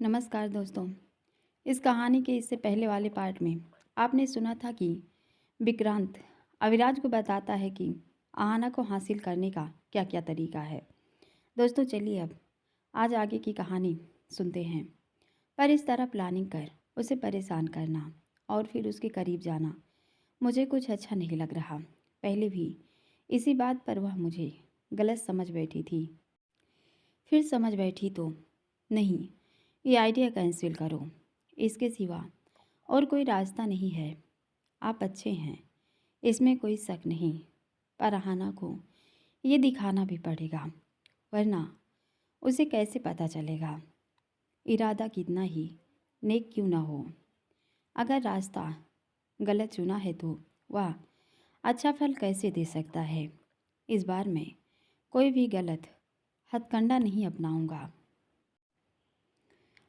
नमस्कार दोस्तों। इस कहानी के इससे पहले वाले पार्ट में आपने सुना था कि विक्रांत अविराज को बताता है कि आहाना को हासिल करने का क्या क्या तरीका है। दोस्तों चलिए अब आज आगे की कहानी सुनते हैं। पर इस तरह प्लानिंग कर उसे परेशान करना और फिर उसके करीब जाना मुझे कुछ अच्छा नहीं लग रहा। पहले भी इसी बात पर वह मुझे गलत समझ बैठी थी, फिर समझ बैठी तो नहीं, ये आइडिया कैंसिल करो। इसके सिवा और कोई रास्ता नहीं है। आप अच्छे हैं, इसमें कोई शक नहीं, पर अहाना को ये दिखाना भी पड़ेगा, वरना उसे कैसे पता चलेगा। इरादा कितना ही नेक क्यों ना हो, अगर रास्ता गलत चुना है तो वह अच्छा फल कैसे दे सकता है। इस बार मैं कोई भी गलत हथकंडा नहीं अपनाऊंगा।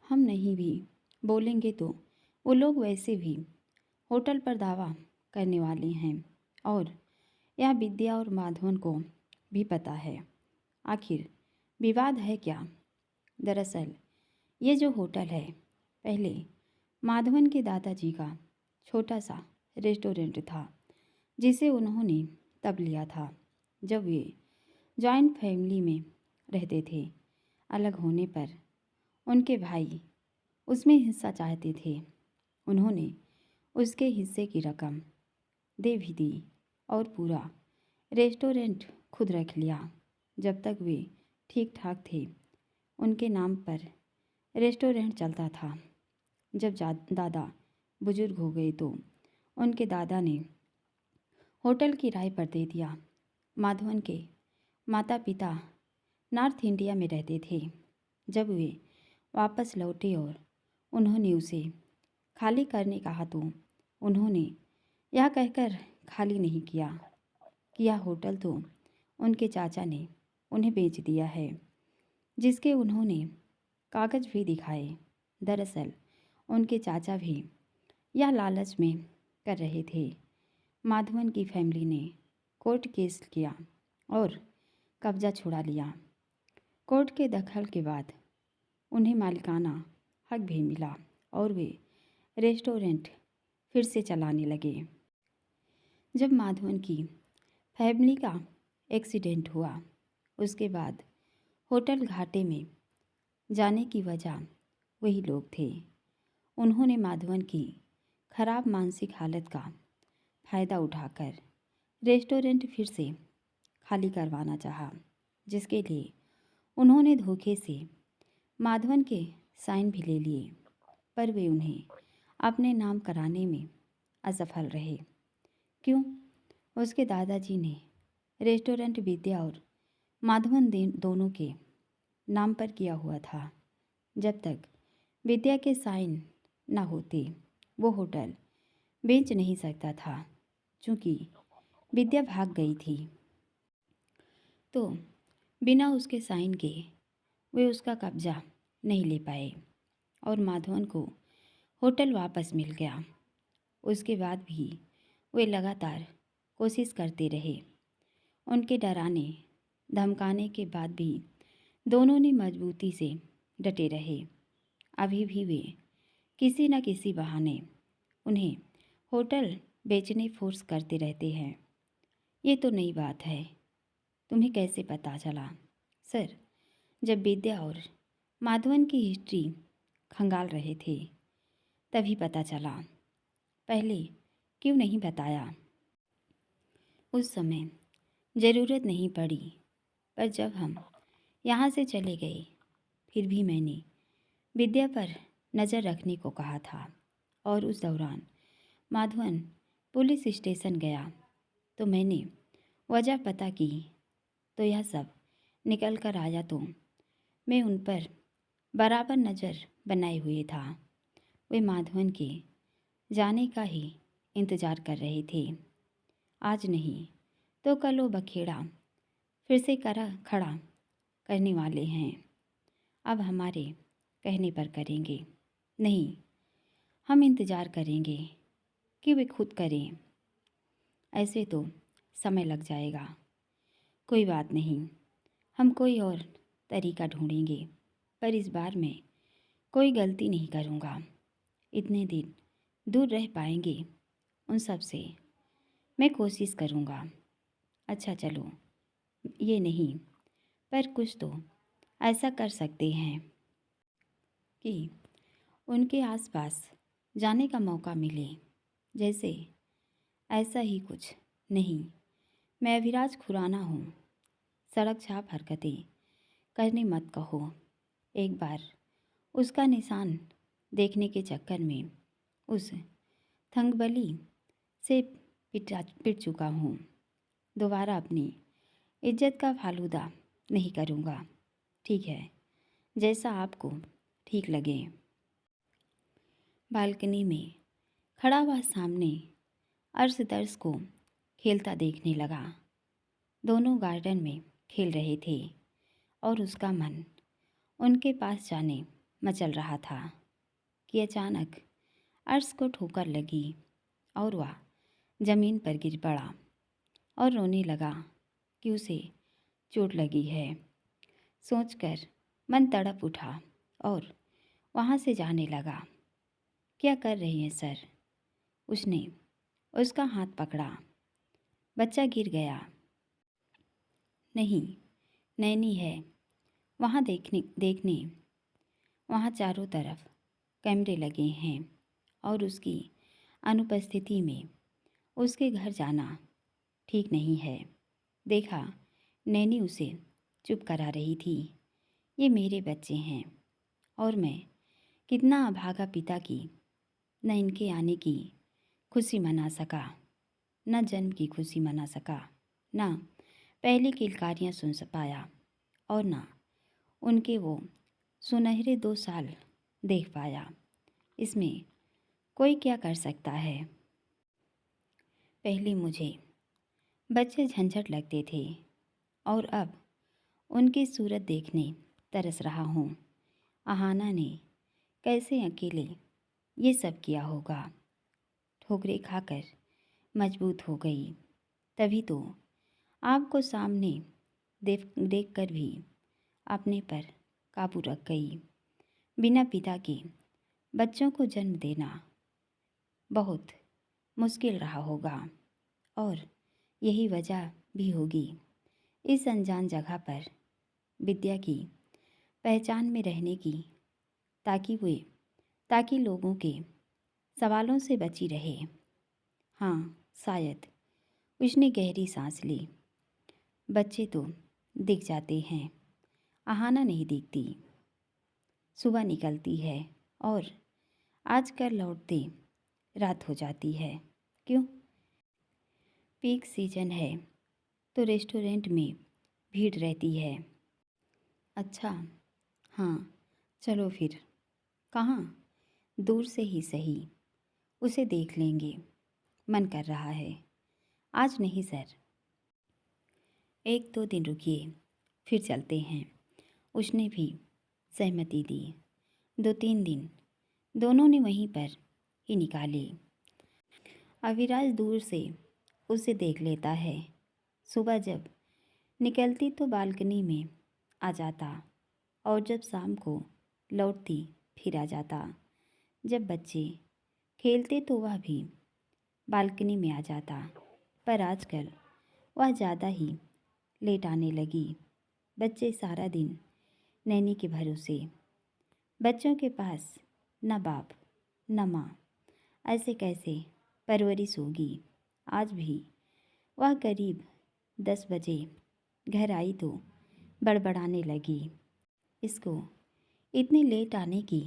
हम नहीं भी बोलेंगे तो वो लोग वैसे भी होटल पर दावा करने वाले हैं और यह विद्या और माधवन को भी पता है। आखिर विवाद है क्या? दरअसल ये जो होटल है पहले माधवन के दादाजी का छोटा सा रेस्टोरेंट था, जिसे उन्होंने तब लिया था जब वे जॉइंट फैमिली में रहते थे। अलग होने पर उनके भाई उसमें हिस्सा चाहते थे। उन्होंने उसके हिस्से की रकम दे भी दी और पूरा रेस्टोरेंट खुद रख लिया। जब तक वे ठीक ठाक थे उनके नाम पर रेस्टोरेंट चलता था। जब दादा बुजुर्ग हो गए तो उनके दादा ने होटल किराए पर दे दिया। माधवन के माता पिता नॉर्थ इंडिया में रहते थे। जब वे वापस लौटे और उन्होंने उसे खाली करने कहा तो उन्होंने यह कहकर खाली नहीं किया कि यह होटल तो उनके चाचा ने उन्हें बेच दिया है, जिसके उन्होंने कागज़ भी दिखाए। दरअसल उनके चाचा भी यह लालच में कर रहे थे। माधवन की फैमिली ने कोर्ट केस किया और कब्जा छुड़ा लिया। कोर्ट के दखल के बाद उन्हें मालिकाना हक भी मिला और वे रेस्टोरेंट फिर से चलाने लगे। जब माधवन की फैमिली का एक्सीडेंट हुआ उसके बाद होटल घाटे में जाने की वजह वही लोग थे। उन्होंने माधवन की खराब मानसिक हालत का फ़ायदा उठाकर रेस्टोरेंट फिर से खाली करवाना चाहा, जिसके लिए उन्होंने धोखे से माधवन के साइन भी ले लिए, पर वे उन्हें अपने नाम कराने में असफल रहे। क्यों? उसके दादाजी ने रेस्टोरेंट विद्या और माधवन दोनों के नाम पर किया हुआ था। जब तक विद्या के साइन न होते वो होटल बेच नहीं सकता था। चूँकि विद्या भाग गई थी तो बिना उसके साइन के वे उसका कब्जा नहीं ले पाए और माधवन को होटल वापस मिल गया। उसके बाद भी वे लगातार कोशिश करते रहे। उनके डराने धमकाने के बाद भी दोनों ने मजबूती से डटे रहे। अभी भी वे किसी न किसी बहाने उन्हें होटल बेचने फोर्स करते रहते हैं। ये तो नई बात है, तुम्हें कैसे पता चला? सर, जब विद्या और माधवन की हिस्ट्री खंगाल रहे थे तभी पता चला। पहले क्यों नहीं बताया? उस समय ज़रूरत नहीं पड़ी, पर जब हम यहाँ से चले गए फिर भी मैंने विद्या पर नज़र रखने को कहा था और उस दौरान माधवन पुलिस स्टेशन गया तो मैंने वजह पता की तो यह सब निकल कर आया तो मैं उन पर बराबर नज़र बनाए हुए था। वे माधवन के जाने का ही इंतज़ार कर रहे थे। आज नहीं तो कल वो बखेड़ा फिर से खड़ा करने वाले हैं। अब हमारे कहने पर करेंगे नहीं, हम इंतज़ार करेंगे कि वे खुद करें। ऐसे तो समय लग जाएगा। कोई बात नहीं, हम कोई और तरीका ढूंढेंगे, पर इस बार मैं कोई गलती नहीं करूँगा। इतने दिन दूर रह पाएंगे उन सब से, मैं कोशिश करूँगा। अच्छा चलो, ये नहीं, पर कुछ तो ऐसा कर सकते हैं कि उनके आसपास जाने का मौका मिले। जैसे ऐसा ही कुछ नहीं, मैं अभिराज खुराना हूँ। सड़क छाप हरकतें करने मत कहो। एक बार उसका निशान देखने के चक्कर में उस थंगबली से पिट चुका हूँ। दोबारा अपनी इज्जत का फालूदा नहीं करूँगा। ठीक है, जैसा आपको ठीक लगे। बालकनी में खड़ा हुआ सामने अर्श दर्श को खेलता देखने लगा। दोनों गार्डन में खेल रहे थे और उसका मन उनके पास जाने मचल रहा था कि अचानक अर्श को ठोकर लगी और वह ज़मीन पर गिर पड़ा और रोने लगा कि उसे चोट लगी है। सोचकर मन तड़प उठा और वहाँ से जाने लगा। क्या कर रहे हैं सर? उसने उसका हाथ पकड़ा। बच्चा गिर गया। नहीं, नैनी है वहाँ देखने। वहाँ चारों तरफ कैमरे लगे हैं और उसकी अनुपस्थिति में उसके घर जाना ठीक नहीं है। देखा, नैनी उसे चुप करा रही थी। ये मेरे बच्चे हैं और मैं कितना अभागा पिता की न इनके आने की खुशी मना सका, न जन्म की खुशी मना सका, न पहली किलकारियाँ सुन पाया और न उनके वो सुनहरे 2 साल देख पाया। इसमें कोई क्या कर सकता है? पहले मुझे बच्चे झंझट लगते थे और अब उनकी सूरत देखने तरस रहा हूँ। अहाना ने कैसे अकेले ये सब किया होगा? ठोकरें खाकर मजबूत हो गई, तभी तो आपको सामने देख कर भी अपने पर काबू रख गई। बिना पिता के बच्चों को जन्म देना बहुत मुश्किल रहा होगा और यही वजह भी होगी इस अनजान जगह पर विद्या की पहचान में रहने की, ताकि लोगों के सवालों से बची रहे। हाँ, शायद। उसने गहरी सांस ली। बच्चे तो दिख जाते हैं, अहाना नहीं दिखती। सुबह निकलती है और आजकल लौटते रात हो जाती है। क्यों? पीक सीजन है तो रेस्टोरेंट में भीड़ रहती है। अच्छा, हाँ, चलो फिर। कहाँ? दूर से ही सही, उसे देख लेंगे। मन कर रहा है। आज नहीं सर, 1-2 दिन रुकिए, फिर चलते हैं। उसने भी सहमति दी। 2-3 दिन दोनों ने वहीं पर ही निकाले। अविराज दूर से उसे देख लेता है। सुबह जब निकलती तो बालकनी में आ जाता और जब शाम को लौटती फिर आ जाता। जब बच्चे खेलते तो वह भी बालकनी में आ जाता, पर आजकल वह ज़्यादा ही लेट आने लगी। बच्चे सारा दिन नैनी के भरोसे। बच्चों के पास न बाप न माँ, ऐसे कैसे परवरिश होगी? आज भी वह करीब 10 बजे घर आई तो बड़बड़ाने लगी। इसको इतने लेट आने की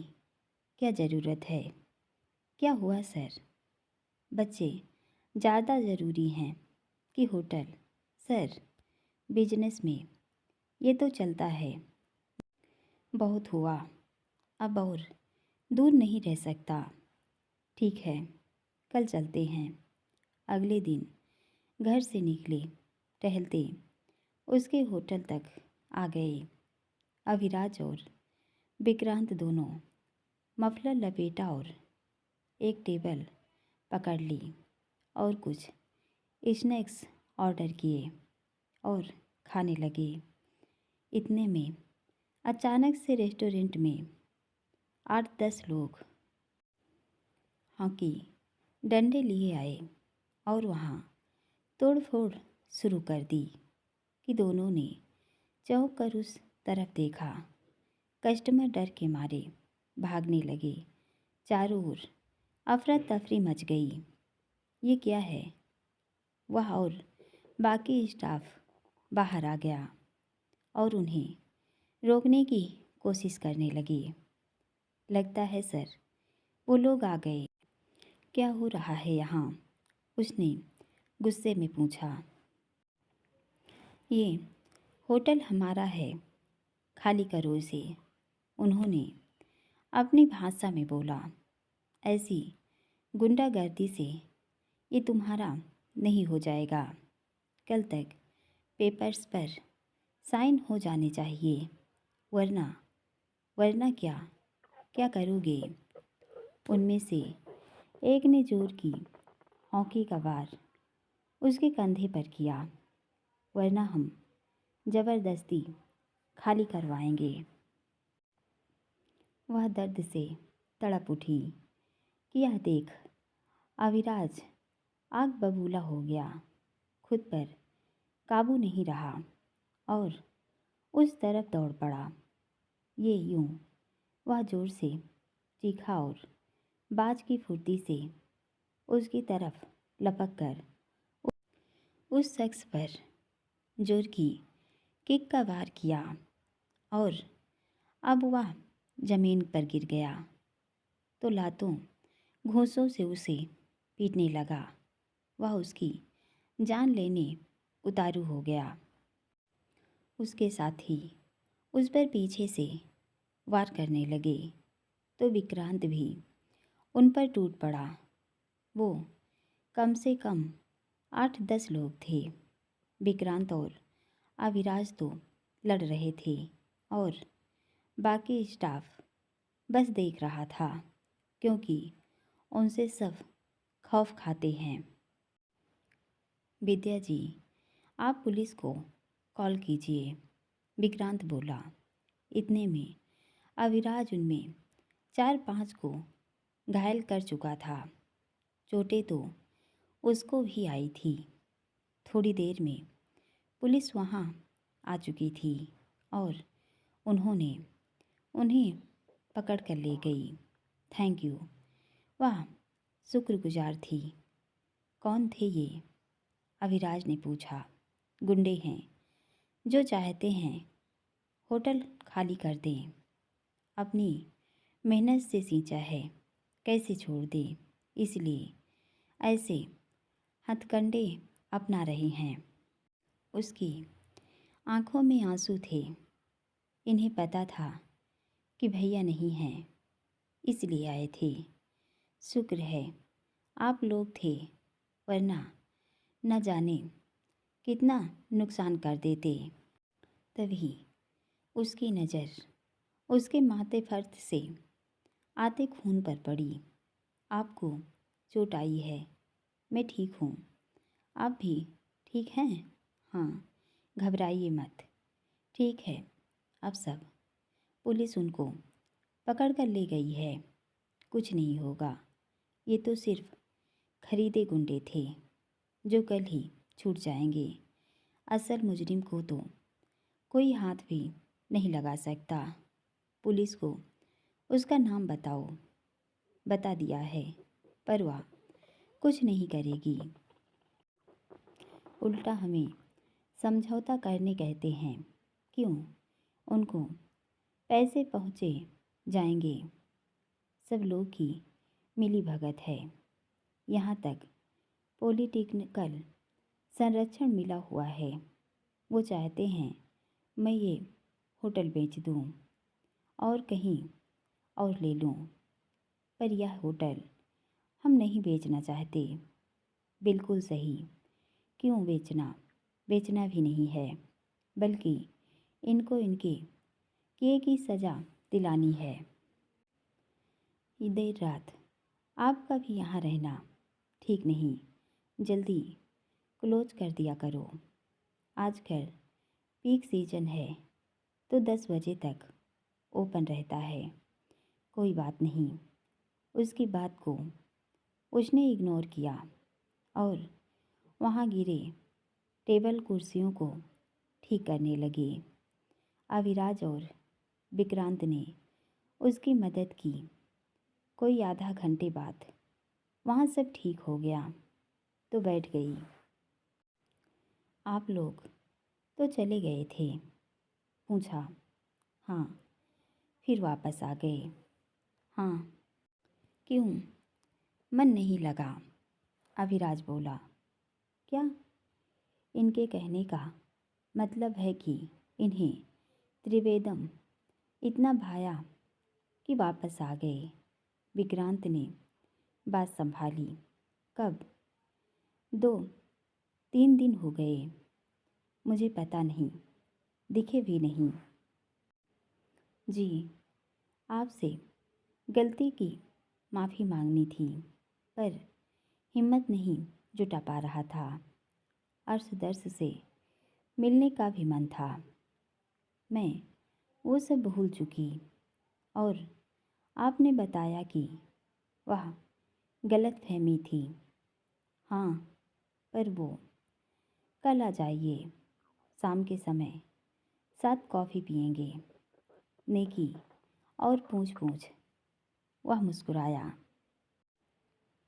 क्या ज़रूरत है? क्या हुआ सर? बच्चे ज़्यादा ज़रूरी हैं कि होटल? सर, बिजनेस में ये तो चलता है। बहुत हुआ, अब और दूर नहीं रह सकता। ठीक है, कल चलते हैं। अगले दिन घर से निकले, टहलते उसके होटल तक आ गए। अभिराज और विक्रांत दोनों मफलर लपेटा और एक टेबल पकड़ ली और कुछ स्नैक्स ऑर्डर किए और खाने लगे। इतने में अचानक से रेस्टोरेंट में 8-10 लोग हॉकी डंडे लिए आए और वहाँ तोड़-फोड़ शुरू कर दी कि दोनों ने चौंक कर उस तरफ देखा। कस्टमर डर के मारे भागने लगे। चारों ओर अफरा-तफरी मच गई। ये क्या है? वह और बाकी स्टाफ बाहर आ गया और उन्हें रोकने की कोशिश करने लगे। लगता है सर, वो लोग आ गए। क्या हो रहा है यहाँ? उसने गुस्से में पूछा। ये होटल हमारा है, खाली करो इसे, उन्होंने अपनी भाषा में बोला। ऐसी गुंडागर्दी से ये तुम्हारा नहीं हो जाएगा। कल तक पेपर्स पर साइन हो जाने चाहिए, वरना वरना क्या क्या करोगे? उनमें से एक ने जोर की हॉकी का वार उसके कंधे पर किया। वरना हम ज़बरदस्ती खाली करवाएंगे। वह दर्द से तड़प उठी कि यह देख अविराज आग बबूला हो गया। खुद पर काबू नहीं रहा और उस तरफ दौड़ पड़ा। ये यूं वह जोर से चीखा और बाज की फुर्ती से उसकी तरफ लपक कर उस शख्स पर जोर की किक का वार किया और अब वह जमीन पर गिर गया तो लातों घूंसों से उसे पीटने लगा। वह उसकी जान लेने उतारू हो गया। उसके साथी उस पर पीछे से वार करने लगे तो विक्रांत भी उन पर टूट पड़ा। वो कम से कम 8-10 लोग थे। विक्रांत और अविराज तो लड़ रहे थे और बाकी स्टाफ बस देख रहा था, क्योंकि उनसे सब खौफ खाते हैं। विद्या जी, आप पुलिस को कॉल कीजिए, विक्रांत बोला। इतने में अविराज उनमें 4-5 को घायल कर चुका था। चोटें तो उसको भी आई थी। थोड़ी देर में पुलिस वहाँ आ चुकी थी और उन्होंने उन्हें पकड़ कर ले गई। Thank you. वह शुक्रगुजार थी। कौन थे ये? अविराज ने पूछा। गुंडे हैं, जो चाहते हैं होटल खाली कर दें। अपनी मेहनत से सींचा है, कैसे छोड़ दे? इसलिए ऐसे हथकंडे अपना रहे हैं। उसकी आंखों में आंसू थे। इन्हें पता था कि भैया नहीं हैं, इसलिए आए थे। शुक्र है आप लोग थे, वरना न जाने कितना नुकसान कर देते। तभी उसकी नज़र उसके माथे फर्द से आते खून पर पड़ी। आपको चोट आई है, मैं ठीक हूँ। आप भी ठीक हैं? हाँ, घबराइए मत। ठीक है, अब सब पुलिस उनको पकड़ कर ले गई है, कुछ नहीं होगा। ये तो सिर्फ खरीदे गुंडे थे, जो कल ही छूट जाएंगे। असल मुजरिम को तो कोई हाथ भी नहीं लगा सकता। पुलिस को उसका नाम बताओ। बता दिया है, पर वह कुछ नहीं करेगी। उल्टा हमें समझौता करने कहते हैं। क्यों? उनको पैसे पहुँचे जाएंगे। सब लोग की मिली भगत है। यहाँ तक पॉलिटिकल संरक्षण मिला हुआ है। वो चाहते हैं मैं ये होटल बेच दूँ और कहीं और ले लूँ, पर यह होटल हम नहीं बेचना चाहते। बिल्कुल सही। क्यों बेचना? बेचना भी नहीं है, बल्कि इनको इनके किए की सज़ा दिलानी है। देर रात आपका भी यहाँ रहना ठीक नहीं। जल्दी क्लोज कर दिया करो। आजकल पीक सीजन है तो 10 बजे तक ओपन रहता है। कोई बात नहीं। उसकी बात को उसने इग्नोर किया और वहाँ गिरे टेबल कुर्सियों को ठीक करने लगे। अविराज और विक्रांत ने उसकी मदद की। कोई आधा घंटे बाद वहाँ सब ठीक हो गया तो बैठ गई। आप लोग तो चले गए थे? पूछा। हाँ। फिर वापस आ गए? हाँ। क्यों? मन नहीं लगा, अविराज बोला। क्या? इनके कहने का मतलब है कि इन्हें त्रिवेदम इतना भाया कि वापस आ गए। विक्रांत ने बात संभाली। कब? 2-3 दिन हो गए। मुझे पता नहीं, दिखे भी नहीं। जी, आपसे गलती की माफ़ी मांगनी थी, पर हिम्मत नहीं जुटा पा रहा था। अर्शदर्श से मिलने का भी मन था। मैं वो सब भूल चुकी और आपने बताया कि वह गलतफहमी थी। हाँ, पर वो कल आ जाइए, शाम के समय साथ कॉफ़ी पिएंगे। नेकी और पूछ-पूछ। वह मुस्कुराया।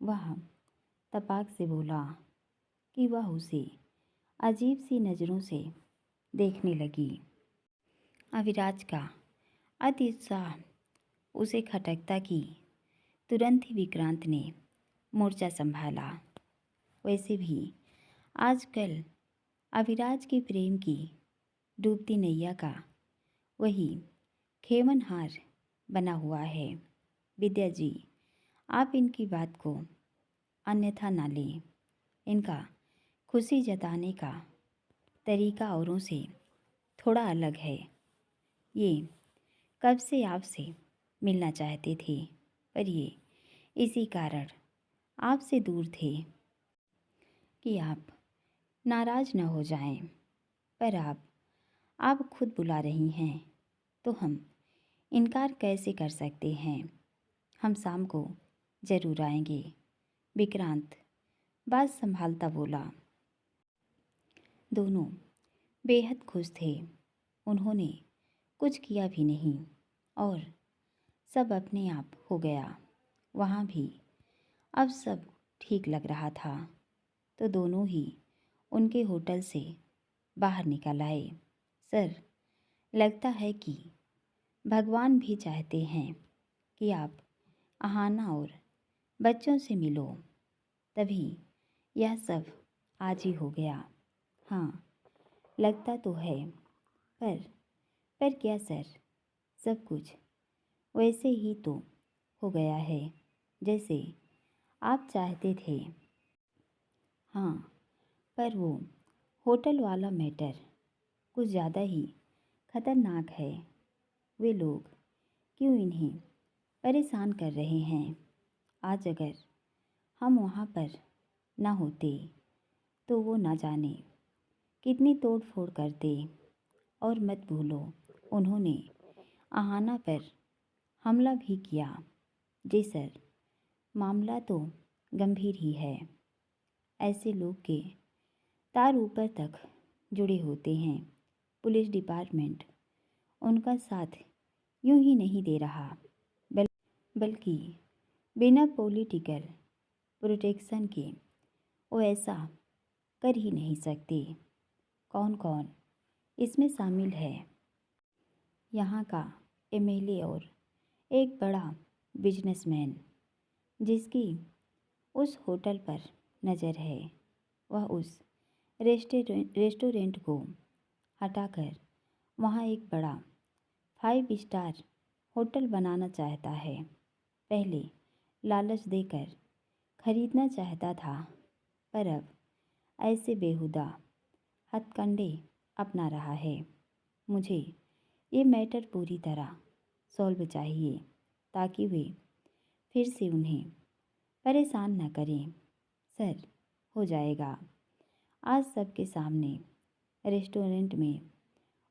वह तपाक से बोला कि वह उसे अजीब सी नज़रों से देखने लगी। अविराज का अति उत्साह उसे खटकता कि तुरंत ही विक्रांत ने मोर्चा संभाला। वैसे भी आजकल अविराज के प्रेम की डूबती नैया का वही खेमनहार बना हुआ है। विद्या जी, आप इनकी बात को अन्यथा ना लें। इनका खुशी जताने का तरीका औरों से थोड़ा अलग है। ये कब से आपसे मिलना चाहते थे, पर ये इसी कारण आपसे दूर थे कि आप नाराज़ न हो जाएं। पर आप खुद बुला रही हैं तो हम इनकार कैसे कर सकते हैं। हम शाम को ज़रूर आएंगे। विक्रांत बात संभालता बोला। दोनों बेहद खुश थे। उन्होंने कुछ किया भी नहीं और सब अपने आप हो गया। वहाँ भी अब सब ठीक लग रहा था तो दोनों ही उनके होटल से बाहर निकल आए। सर, लगता है कि भगवान भी चाहते हैं कि आप अहाना और बच्चों से मिलो, तभी यह सब आज ही हो गया। हाँ, लगता तो है, पर क्या सर, सब कुछ वैसे ही तो हो गया है जैसे आप चाहते थे। हाँ, पर वो होटल वाला मैटर कुछ ज़्यादा ही खतरनाक है। वे लोग क्यों इन्हें परेशान कर रहे हैं? आज अगर हम वहाँ पर ना होते तो वो ना जाने कितनी तोड़ फोड़ करते। और मत भूलो, उन्होंने आहाना पर हमला भी किया। जी सर, मामला तो गंभीर ही है। ऐसे लोग के तार ऊपर तक जुड़े होते हैं। पुलिस डिपार्टमेंट उनका साथ यूं ही नहीं दे रहा, बल्कि बिना पॉलिटिकल प्रोटेक्शन के वो ऐसा कर ही नहीं सकते। कौन कौन इसमें शामिल है? यहाँ का एमएलए और एक बड़ा बिजनेसमैन जिसकी उस होटल पर नज़र है। वह उस रेस्टोरेंट को हटाकर वहाँ एक बड़ा 5 स्टार होटल बनाना चाहता है। पहले लालच देकर खरीदना चाहता था, पर अब ऐसे बेहुदा हथकंडे अपना रहा है। मुझे ये मैटर पूरी तरह सॉल्व चाहिए ताकि वे फिर से उन्हें परेशान न करें। सर, हो जाएगा। आज सबके सामने रेस्टोरेंट में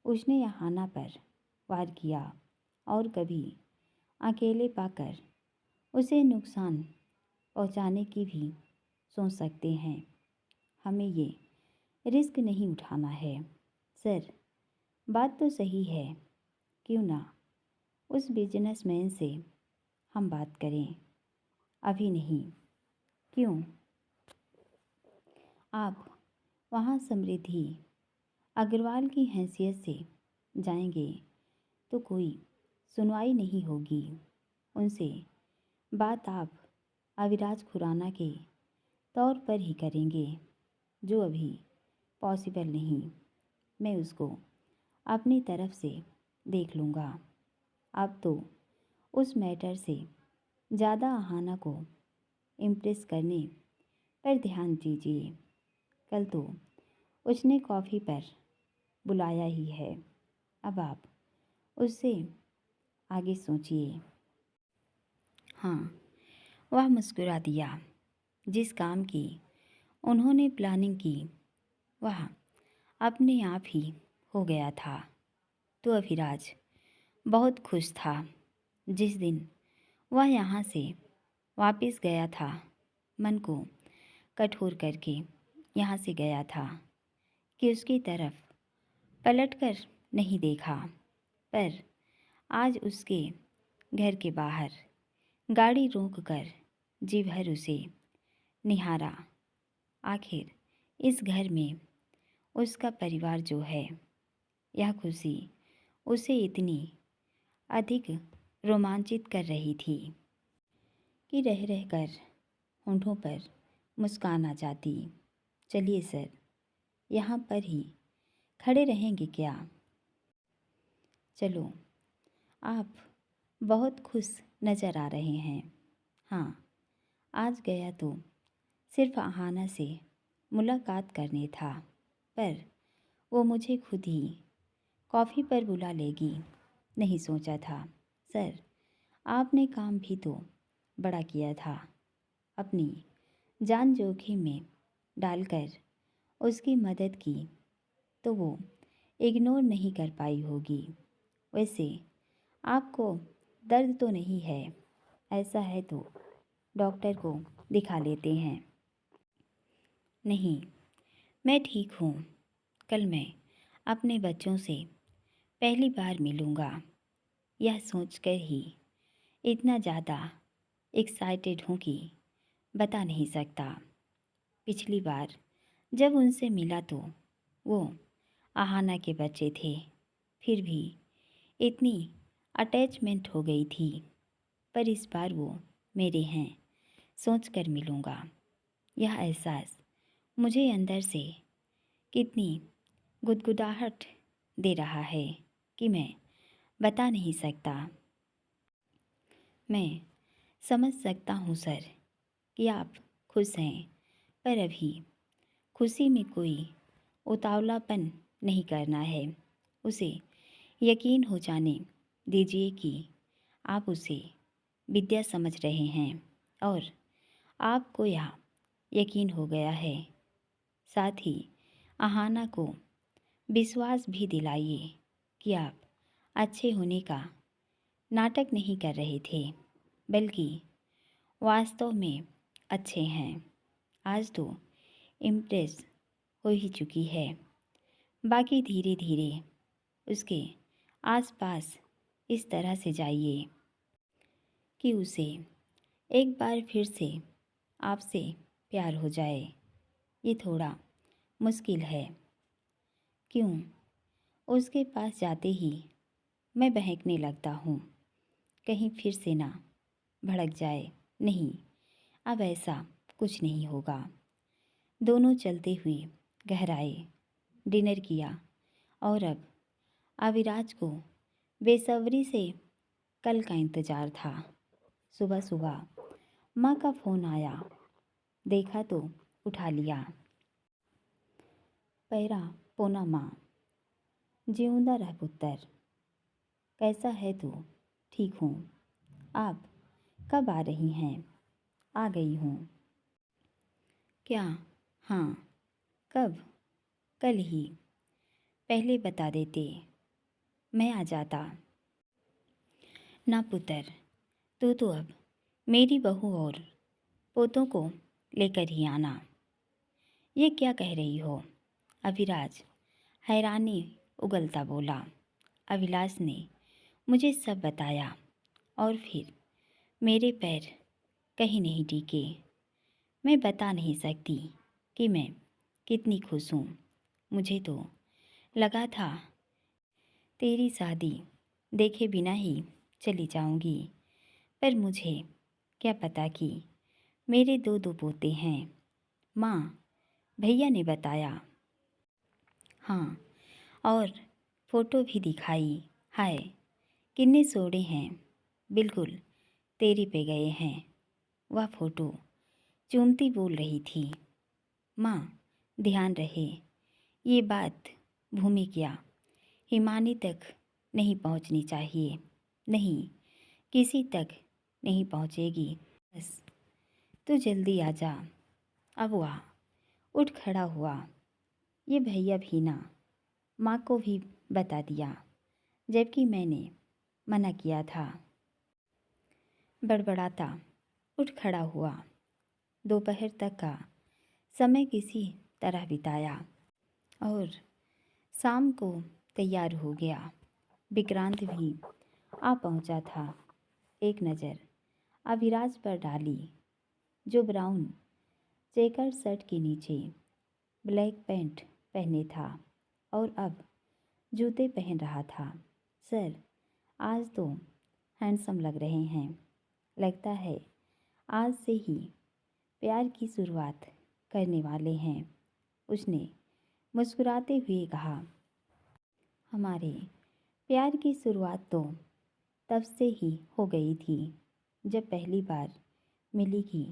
उसने यहाना पर वार किया और कभी अकेले पाकर उसे नुकसान पहुंचाने की भी सोच सकते हैं। हमें ये रिस्क नहीं उठाना है। सर, बात तो सही है। क्यों ना उस बिजनेसमैन से हम बात करें? अभी नहीं। क्यों? आप वहाँ समृद्धि अग्रवाल की हैसियत से जाएंगे तो कोई सुनवाई नहीं होगी। उनसे बात आप अविराज खुराना के तौर पर ही करेंगे, जो अभी पॉसिबल नहीं। मैं उसको अपनी तरफ से देख लूँगा। अब तो उस मैटर से ज़्यादा अहाना को इम्प्रेस करने पर ध्यान दीजिए। कल तो उसने कॉफ़ी पर बुलाया ही है। अब आप उससे आगे सोचिए। हाँ, वह मुस्कुरा दिया। जिस काम की उन्होंने प्लानिंग की वह अपने आप ही हो गया था। तो अभिराज बहुत खुश था। जिस दिन वह यहाँ से वापस गया था, मन को कठोर करके यहाँ से गया था कि उसकी तरफ पलटकर नहीं देखा। पर आज उसके घर के बाहर गाड़ी रोककर जी भर उसे निहारा। आखिर इस घर में उसका परिवार जो है, यह खुशी उसे इतनी अधिक रोमांचित कर रही थी कि रह रहकर होंठों पर मुस्कान आ जाती। चलिए सर, यहाँ पर ही खड़े रहेंगे क्या? चलो, आप बहुत खुश नज़र आ रहे हैं। हाँ, आज गया तो सिर्फ आहाना से मुलाकात करने था, पर वो मुझे खुद ही कॉफ़ी पर बुला लेगी, नहीं सोचा था। सर, आपने काम भी तो बड़ा किया था। अपनी जान जोखिम में डालकर उसकी मदद की तो वो इग्नोर नहीं कर पाई होगी। वैसे आपको दर्द तो नहीं है? ऐसा है तो डॉक्टर को दिखा लेते हैं। नहीं, मैं ठीक हूँ। कल मैं अपने बच्चों से पहली बार मिलूँगा। यह सोचकर ही इतना ज़्यादा एक्साइटेड हूँ कि बता नहीं सकता। पिछली बार जब उनसे मिला तो वो आहाना के बच्चे थे, फिर भी इतनी अटैचमेंट हो गई थी। पर इस बार वो मेरे हैं, सोचकर मिलूँगा। यह एहसास मुझे अंदर से कितनी गुदगुदाहट दे रहा है कि मैं बता नहीं सकता। मैं समझ सकता हूँ सर कि आप खुश हैं, पर अभी खुशी में कोई उतावलापन नहीं करना है। उसे यकीन हो जाने दीजिए कि आप उसे विद्या समझ रहे हैं और आपको यह यकीन हो गया है। साथ ही आहाना को विश्वास भी दिलाइए कि आप अच्छे होने का नाटक नहीं कर रहे थे, बल्कि वास्तव में अच्छे हैं। आज तो इम्प्रेस हो ही चुकी है। बाकी धीरे धीरे उसके आसपास इस तरह से जाइए कि उसे एक बार फिर से आपसे प्यार हो जाए। ये थोड़ा मुश्किल है। क्यों? उसके पास जाते ही मैं बहकने लगता हूँ, कहीं फिर से ना भड़क जाए। नहीं, अब ऐसा कुछ नहीं होगा। दोनों चलते हुए घर आए, डिनर किया और अब अविराज को बेसब्री से कल का इंतज़ार था। सुबह सुबह माँ का फ़ोन आया, देखा तो उठा लिया। पैरा पोना माँ, जिऊंदा रह पुत्र। कैसा है तू? ठीक हूँ। आप कब आ रही हैं? आ गई हूँ। क्या? हाँ। कब? कल ही। पहले बता देते, मैं आ जाता। ना पुत्र, तू तो अब मेरी बहू और पोतों को लेकर ही आना। ये क्या कह रही हो? अभिराज हैरानी उगलता बोला। अभिलाष ने मुझे सब बताया और फिर मेरे पैर कहीं नहीं टिके। मैं बता नहीं सकती कि मैं कितनी खुश हूँ। मुझे तो लगा था तेरी शादी देखे बिना ही चली जाऊंगी, पर मुझे क्या पता कि मेरे दो दो पोते हैं। माँ, भैया ने बताया। हाँ, और फोटो भी दिखाई। हाय, कितने सोड़े हैं, बिल्कुल तेरी पे गए हैं। वह फोटो चूमती बोल रही थी। माँ, ध्यान रहे ये बात भूमि क्या हिमानी तक नहीं पहुंचनी चाहिए। नहीं, किसी तक नहीं पहुंचेगी। बस तू जल्दी आ जा। अब वह उठ खड़ा हुआ। ये भैया भी ना, माँ को भी बता दिया, जबकि मैंने मना किया था। बड़बड़ाता उठ खड़ा हुआ। दोपहर तक का समय किसी तरह बिताया और शाम को तैयार हो गया। विक्रांत भी आ पहुंचा था। एक नज़र अभिराज पर डाली, जो ब्राउन चेकर शर्ट के नीचे ब्लैक पैंट पहने था और अब जूते पहन रहा था। सर, आज तो हैंडसम लग रहे हैं। लगता है आज से ही प्यार की शुरुआत करने वाले हैं, उसने मुस्कुराते हुए कहा। हमारे प्यार की शुरुआत तो तब से ही हो गई थी जब पहली बार मिली थी।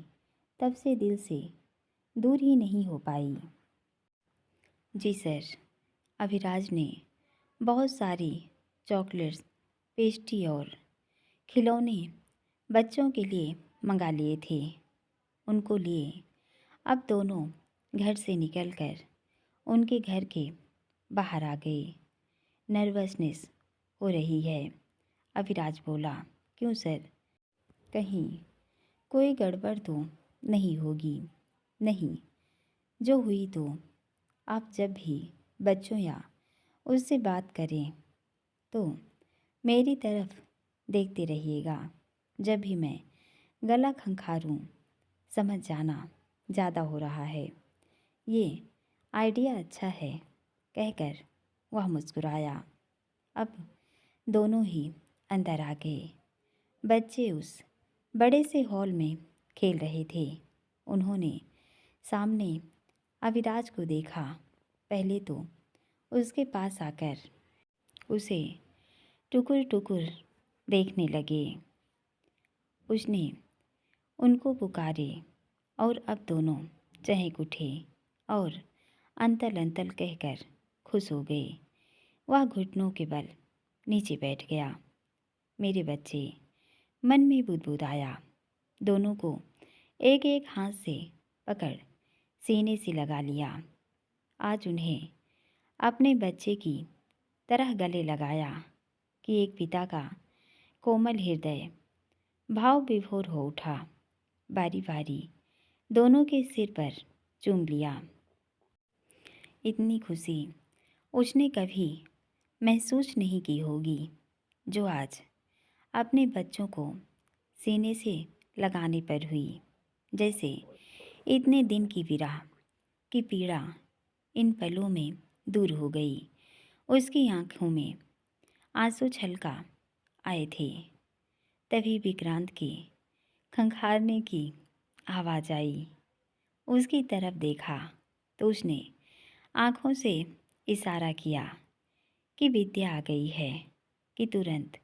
तब से दिल से दूर ही नहीं हो पाई। जी सर। अभिराज ने बहुत सारी चॉकलेट्स, पेस्ट्री और खिलौने बच्चों के लिए मंगा लिए थे। उनको लिए अब दोनों घर से निकलकर उनके घर के बाहर आ गए। नर्वसनेस हो रही है, अभिराज बोला। क्यों सर, कहीं कोई गड़बड़ तो नहीं होगी? नहीं, जो हुई तो आप जब भी बच्चों या उससे बात करें तो मेरी तरफ देखते रहिएगा। जब भी मैं गला खंखारूं, समझ जाना ज़्यादा हो रहा है। ये आइडिया अच्छा है, कहकर वह मुस्कुराया। अब दोनों ही अंदर आ गए। बच्चे उस बड़े से हॉल में खेल रहे थे। उन्होंने सामने अविराज को देखा। पहले तो उसके पास आकर उसे टुकुर टुकुर देखने लगे। उसने उनको पुकारे और अब दोनों चहक उठे और अंतल अंतल कहकर खुश हो गए। वह घुटनों के बल नीचे बैठ गया। मेरे बच्चे, मन में बुदबुदाया। दोनों को एक एक हाथ से पकड़ सीने से लगा लिया। आज उन्हें अपने बच्चे की तरह गले लगाया कि एक पिता का कोमल हृदय भाव विभोर हो उठा। बारी बारी दोनों के सिर पर चूम लिया। इतनी खुशी उसने कभी महसूस नहीं की होगी जो आज अपने बच्चों को सीने से लगाने पर हुई। जैसे इतने दिन की विरह की पीड़ा इन पलों में दूर हो गई। उसकी आंखों में आंसू छलका आए थे। तभी विक्रांत के खंखारने की आवाज़ आई। उसकी तरफ देखा तो उसने आंखों से इशारा किया कि विद्या आ गई है, कि तुरंत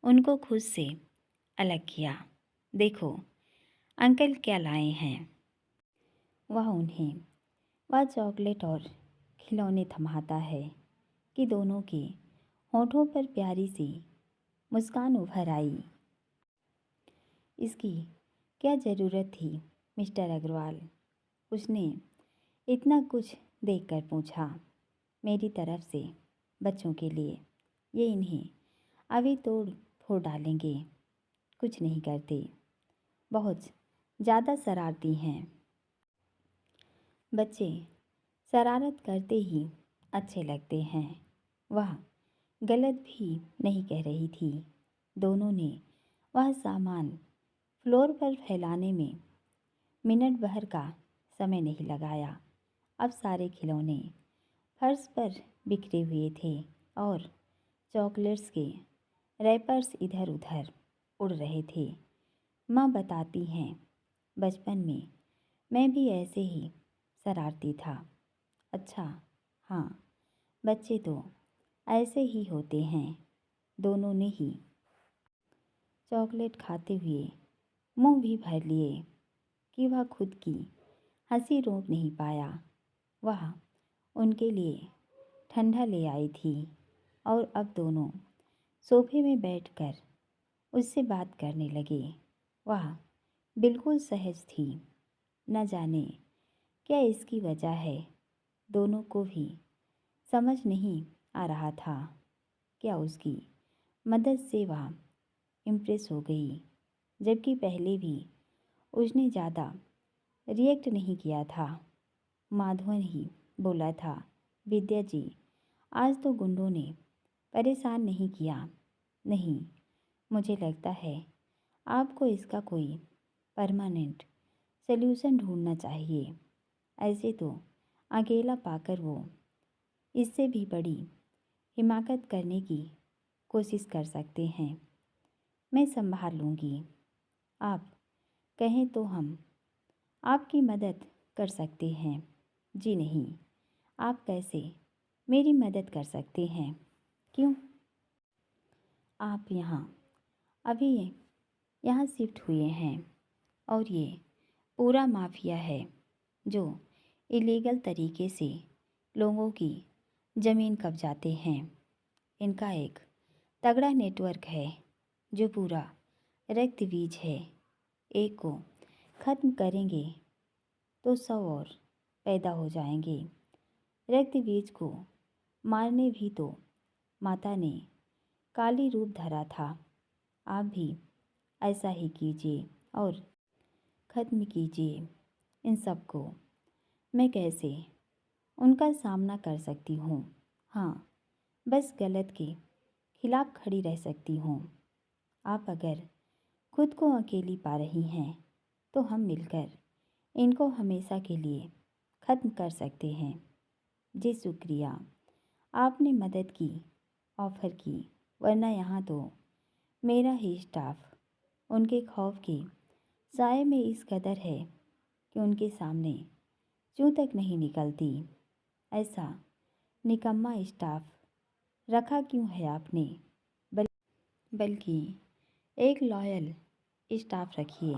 उनको खुद से अलग किया। देखो अंकल क्या लाए हैं। वह चॉकलेट और खिलौने थमाता है कि दोनों के होठों पर प्यारी सी मुस्कान उभर आई। इसकी क्या ज़रूरत थी मिस्टर अग्रवाल? उसने इतना कुछ देखकर पूछा। मेरी तरफ से बच्चों के लिए, ये इन्हें अभी तोड़ फोड़ डालेंगे। कुछ नहीं करते, बहुत ज़्यादा शरारती हैं। बच्चे शरारत करते ही अच्छे लगते हैं। वह गलत भी नहीं कह रही थी। दोनों ने वह सामान फ्लोर पर फैलाने में मिनट भर का समय नहीं लगाया। अब सारे खिलौने फर्श पर बिखरे हुए थे और चॉकलेट्स के रैपर्स इधर उधर उड़ रहे थे। माँ बताती हैं, बचपन में मैं भी ऐसे ही शरारती था। अच्छा, हाँ, बच्चे तो ऐसे ही होते हैं। दोनों ने ही चॉकलेट खाते हुए मुंह भी भर लिए कि वह खुद की हंसी रोक नहीं पाया। वह उनके लिए ठंडा ले आई थी और अब दोनों सोफे में बैठकर उससे बात करने लगे। वह बिल्कुल सहज थी। न जाने क्या इसकी वजह है, दोनों को भी समझ नहीं आ रहा था। क्या उसकी मदद से वह इम्प्रेस हो गई, जबकि पहले भी उसने ज़्यादा रिएक्ट नहीं किया था। माधवन ही बोला था, विद्या जी, आज तो गुंडों ने परेशान नहीं किया। नहीं, मुझे लगता है आपको इसका कोई परमानेंट सल्यूशन ढूंढना चाहिए। ऐसे तो अकेला पाकर वो इससे भी बड़ी हिमाकत करने की कोशिश कर सकते हैं। मैं संभाल लूँगी। आप कहें तो हम आपकी मदद कर सकते हैं। जी नहीं, आप कैसे मेरी मदद कर सकते हैं? क्यों? आप अभी यहाँ शिफ्ट हुए हैं और ये पूरा माफिया है जो इलीगल तरीके से लोगों की ज़मीन कब्जाते हैं। इनका एक तगड़ा नेटवर्क है जो पूरा रक्त बीज है। एक को ख़त्म करेंगे तो 100 और पैदा हो जाएंगे। रक्त बीज को मारने भी तो माता ने काली रूप धरा था। आप भी ऐसा ही कीजिए और ख़त्म कीजिए इन सब को। मैं कैसे उनका सामना कर सकती हूँ? हाँ, बस गलत के खिलाफ खड़ी रह सकती हूँ। आप अगर खुद को अकेली पा रही हैं तो हम मिलकर इनको हमेशा के लिए ख़त्म कर सकते हैं। जी शुक्रिया, आपने मदद की, ऑफ़र की, वरना यहाँ तो मेरा ही स्टाफ उनके खौफ के साए में इस कदर है कि उनके सामने चूं तक नहीं निकलती। ऐसा निकम्मा स्टाफ रखा क्यों है आपने? बल्कि एक लॉयल स्टाफ रखिए।